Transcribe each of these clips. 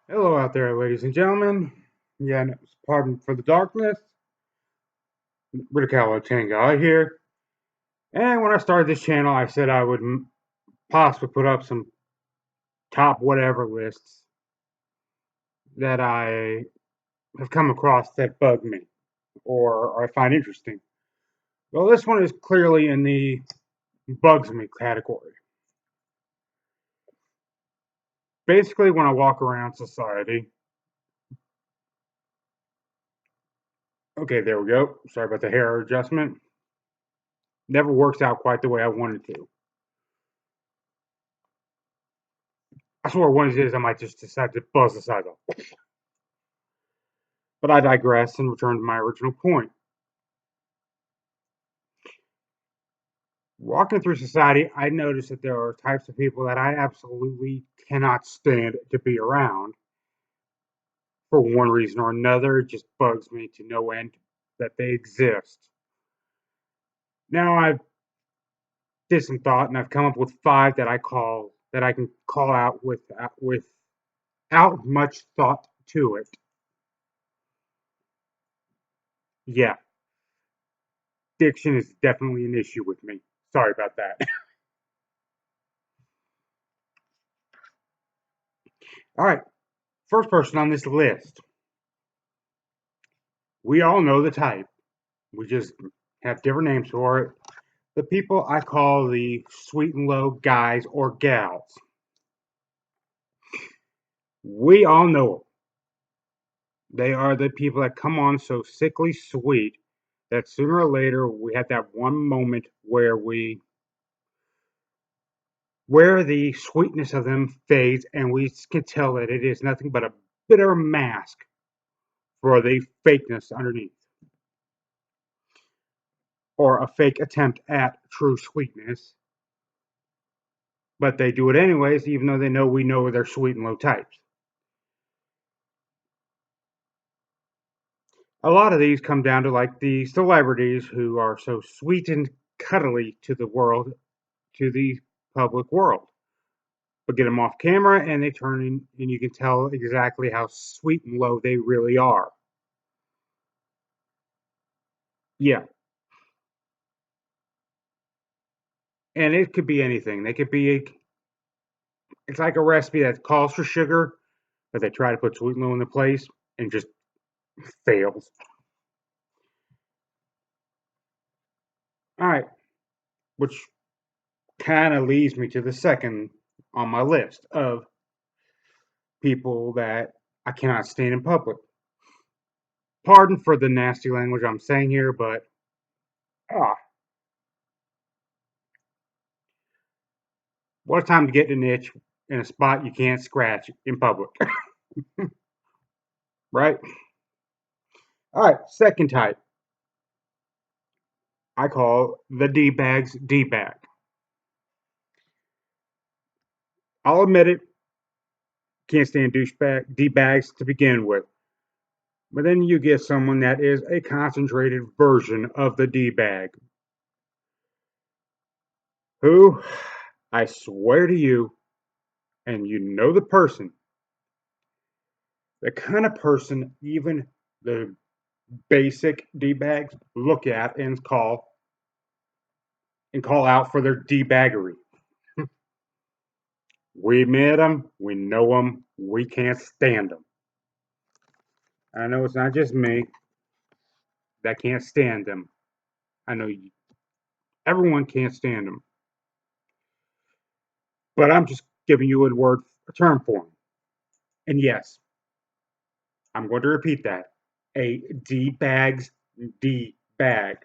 Hello out there, ladies and gentlemen. Yeah, pardon for the darkness. Teng'a here. And when I started this channel, I said I would possibly put up some top whatever lists that I have come across that bug me or I find interesting. Well, this one is clearly in the bugs me category. Basically, when I walk around society, okay, there we go. Sorry about the hair adjustment. Never works out quite the way I wanted to. I swear one of these days I might just decide to buzz the side off. But I digress and return to my original point. Walking through society, I notice that there are types of people that I absolutely cannot stand to be around for one reason or another. It just bugs me to no end that they exist. Now I've did some thought and I've come up with five that I can call out without much thought to it. Yeah, diction is definitely an issue with me. Sorry about that. All right, first person on this list. We all know the type. We just have different names for it. The people I call the sweet and low guys or gals. We all know them. They are the people that come on so sickly sweet that sooner or later we have that one moment where the sweetness of them fades and we can tell that it is nothing but a bitter mask for the fakeness underneath, or a fake attempt at true sweetness. But they do it anyways, even though they know we know they're sweet and low types. A lot of these come down to like the celebrities who are so sweet and cuddly to the world, to the public world. But get them off camera and they turn in, and you can tell exactly how sweet and low they really are. Yeah. And it could be anything. It's like a recipe that calls for sugar, but they try to put sweet and low in the place and just fails. All right. Which kind of leads me to the second on my list of people that I cannot stand in public. Pardon for the nasty language I'm saying here, but ah, what a time to get an itch in a spot you can't scratch in public, right? All right, second type I call the D-bags D-bag. I'll admit it, can't stand douchebag D-bags to begin with, but then you get someone that is a concentrated version of the D-bag, who I swear to you, and you know the person, the kind of person even the basic D-bags look at and call out for their debaggery. We met them, we know them, we can't stand them. I know it's not just me that can't stand them. I know everyone can't stand them, but I'm just giving you a term for them. And yes, I'm going to repeat that: a D bags D bag.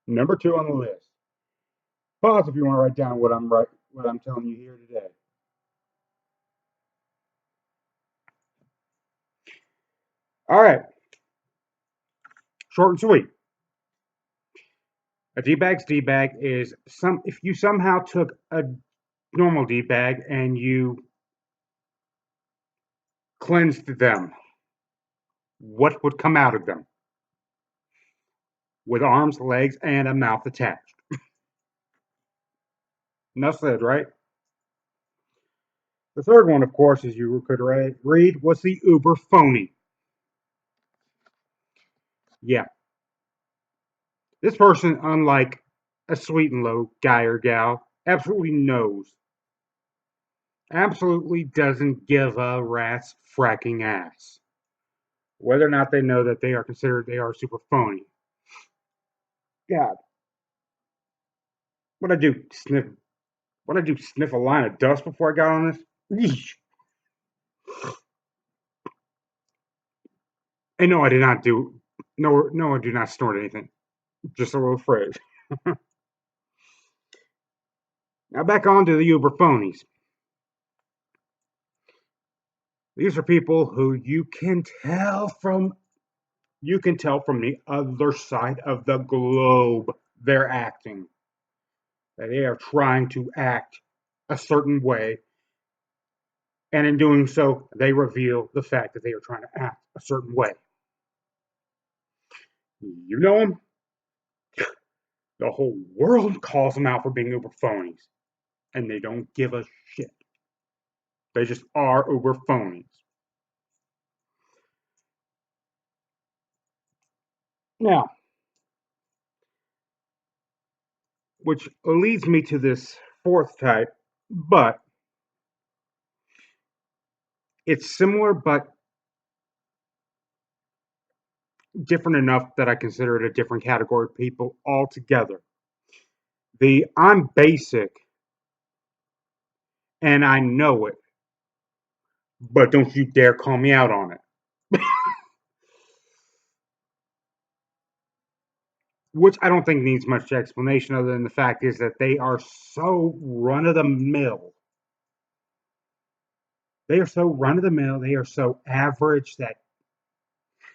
Number two on the list. Pause if you want to write down what I'm telling you here today. All right, short and sweet. A D-bag's D-bag is some if you somehow took a normal D-bag and you cleansed them, what would come out of them? With arms, legs, and a mouth attached. Enough said, right? The third one, of course, as you could read, was the uber phony. Yeah, this person, unlike a sweet and low guy or gal, absolutely knows, absolutely doesn't give a rat's fracking ass whether or not they know that they are super phony. God, what I do sniff what I do sniff a line of dust before I got on this? Yeesh. And no, I did not do no, I do not snort anything. Just a little phrase. Now back on to the Uber phonies. These are people who you can tell from the other side of the globe they're acting. That they are trying to act a certain way, and in doing so, they reveal the fact that they are trying to act a certain way. You know them, the whole world calls them out for being uber phonies, and they don't give a shit. They just are uber phonies. Now, which leads me to this fourth type, but it's similar but different enough that I consider it a different category of people altogether. The I'm basic and I know it, but don't you dare call me out on it. Which I don't think needs much explanation other than the fact is that they are so run of the mill. They are so run of the mill. They are so average that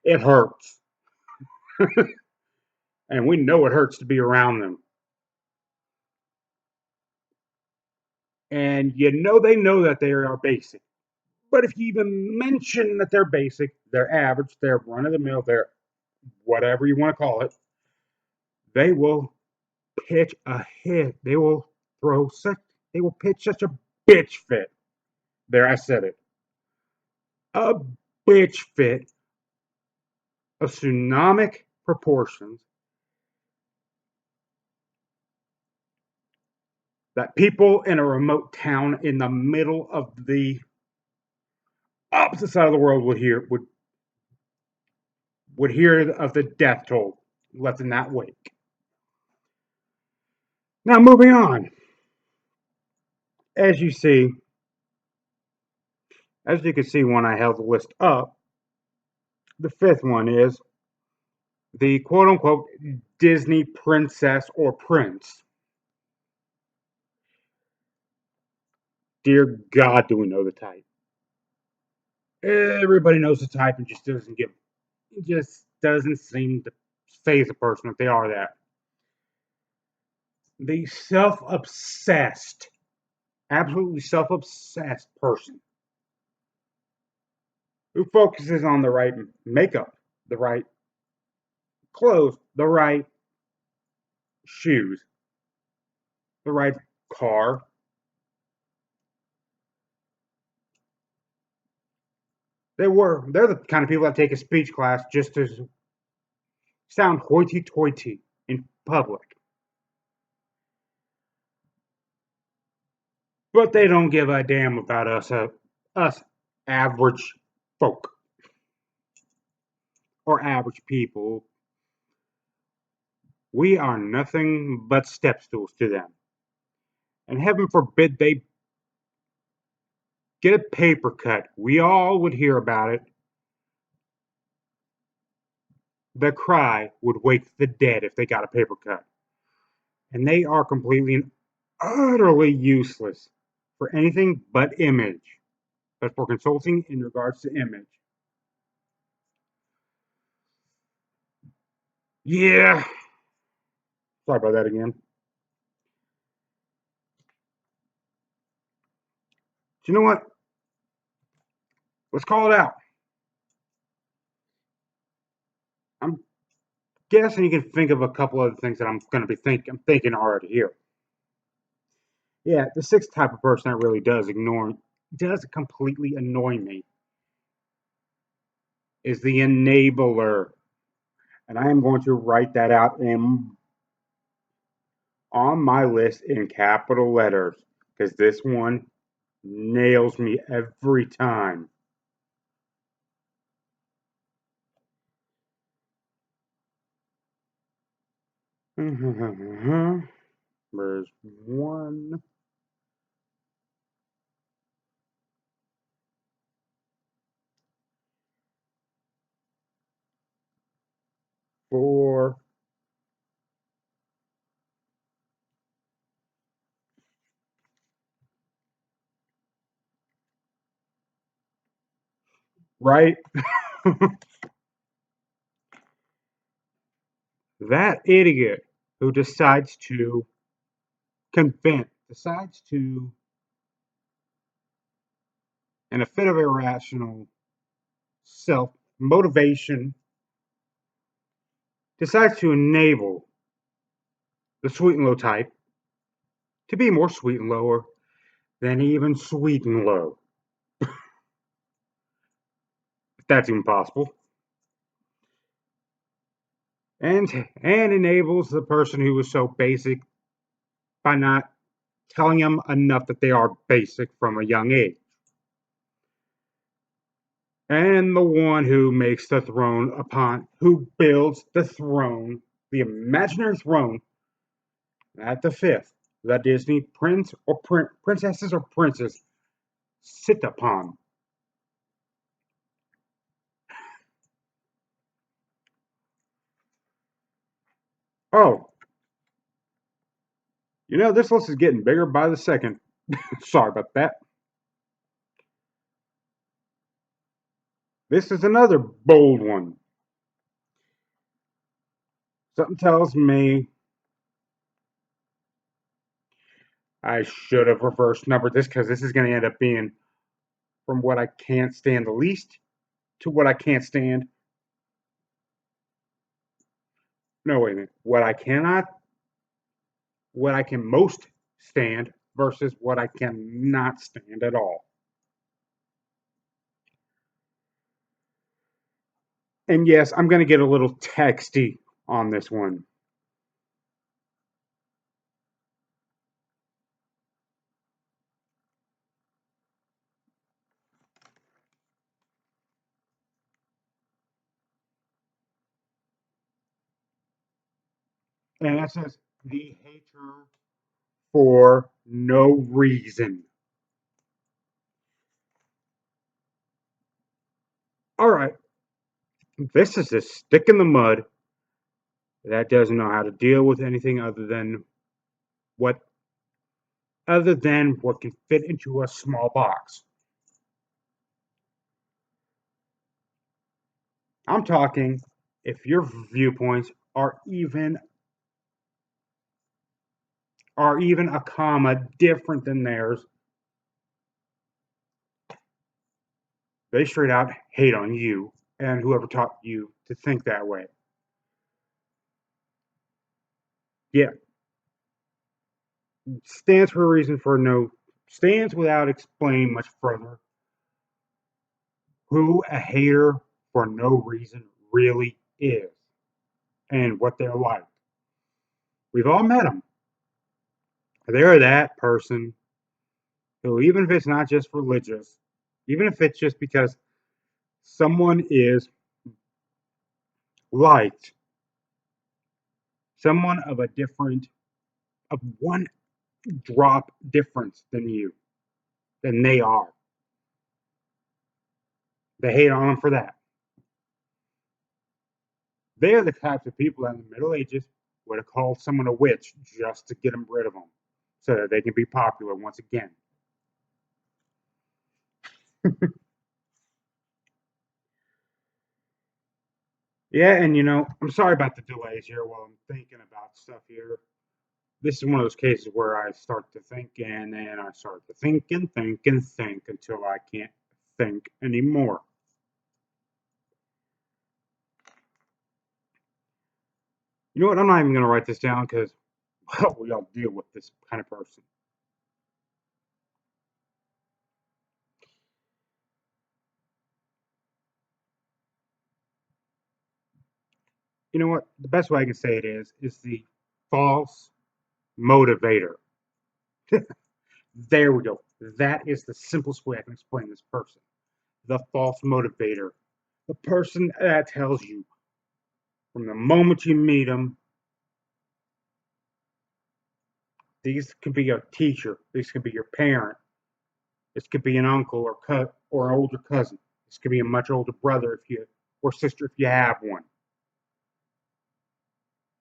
it hurts. And we know it hurts to be around them. And you know they know that they are basic. But if you even mention that they're basic, they're average, they're run of the mill, they're whatever you want to call it, they will pitch a hit. They will throw such, they will pitch such a bitch fit. There, I said it. A bitch fit of tsunamic proportions that people in a remote town in the middle of the opposite side of the world would hear of the death toll left in that wake. Now, moving on. As you see, as you can see when I held the list up, the fifth one is the quote unquote Disney princess or prince. Dear God, do we know the type? Everybody knows the type and just doesn't seem to faze a person if they are that. The self-obsessed, absolutely self-obsessed person who focuses on the right makeup, the right clothes, the right shoes, the right car. They're the kind of people that take a speech class just to sound hoity-toity in public. But they don't give a damn about us average folk or average people. We are nothing but step stools to them. And heaven forbid they get a paper cut. We all would hear about it. The cry would wake the dead if they got a paper cut. And they are completely and utterly useless for anything but image. But for consulting in regards to image. Yeah. Sorry about that again. Do you know what? Let's call it out. I'm guessing you can think of a couple other things that I'm thinking already here. Yeah, the sixth type of person that really does ignore does completely annoy me is the enabler. And I am going to write that out on my list in capital letters because this one nails me every time. There's one, four, right? That idiot who decides to, in a fit of irrational self motivation, decides to enable the sweet and low type to be more sweet and lower than even sweet and low, if that's even possible, and enables the person who was so basic by not telling them enough that they are basic from a young age. And the one who makes the throne who builds the throne, the imaginary throne at the fifth, the Disney prince or princesses or princes sit upon. Oh, this list is getting bigger by the second. Sorry about that. This is another bold one. Something tells me I should have reverse numbered this because this is going to end up being from what I can't stand the least to what I can't stand. No, wait a minute. What I can most stand versus what I cannot stand at all. And yes, I'm going to get a little texty on this one. And that says the hater for no reason. All right, this is a stick in the mud that doesn't know how to deal with anything what what can fit into a small box. I'm talking if your viewpoints are even a comma different than theirs, they straight out hate on you and whoever taught you to think that way. Yeah, stands for a reason for no stands without explaining much further who a hater for no reason really is and what they're like. We've all met them. They're that person who, even if it's not just religious, even if it's just because someone is liked, someone of one drop difference than they are. They hate on them for that. They're the types of people that in the Middle Ages would have called someone a witch just to get them rid of them so that they can be popular once again. Yeah, and I'm sorry about the delays here while I'm thinking about stuff here. This is one of those cases where I start to think and then I start to think and think and think until I can't think anymore. You know what? I'm not even going to write this down because, well, we all deal with this kind of person. You know what? The best way I can say it is the false motivator. There we go. That is the simplest way I can explain this person. The false motivator. The person that tells you from the moment you meet them, these could be a teacher, these could be your parent, this could be an uncle or an older cousin. This could be a much older brother if you or sister if you have one.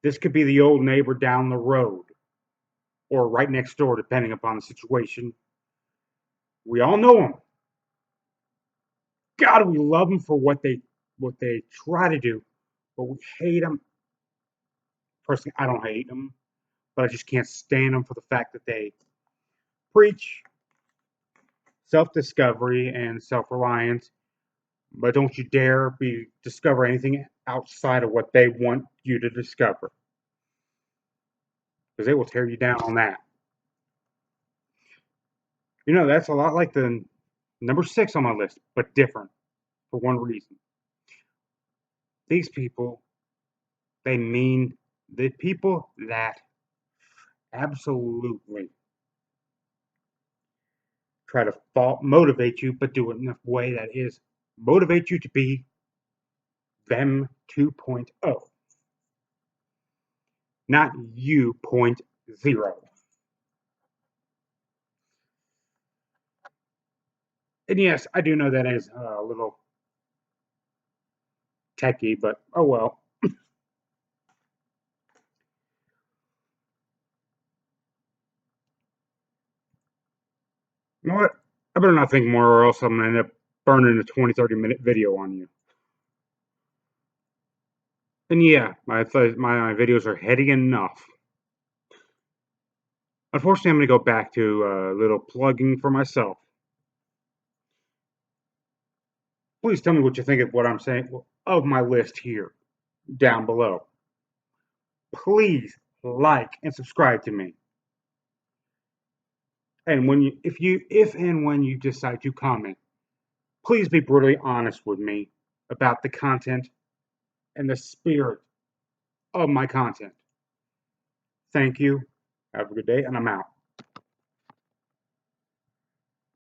This could be the old neighbor down the road or right next door, depending upon the situation. We all know them. God, we love them for what they try to do, but we hate them. Personally, I don't hate them, but I just can't stand them for the fact that they preach self-discovery and self-reliance, but don't you dare discover anything outside of what they want you to discover, because they will tear you down on that. That's a lot like the number 6 on my list, but different for one reason. These people, they mean the people that absolutely try to motivate you, but do it in a way that is motivate you to be them 2.0, not you point 0. And yes, I do know that is a little techie, but oh well. You know what? I better not think more, or else I'm going to end up burning a 20, 30-minute video on you. And yeah, my videos are heady enough. Unfortunately, I'm going to go back to a little plugging for myself. Please tell me what you think of what I'm saying of my list here down below. Please like and subscribe to me. And if and when you decide to comment, please be brutally honest with me about the content and the spirit of my content. Thank you. Have a good day, and I'm out.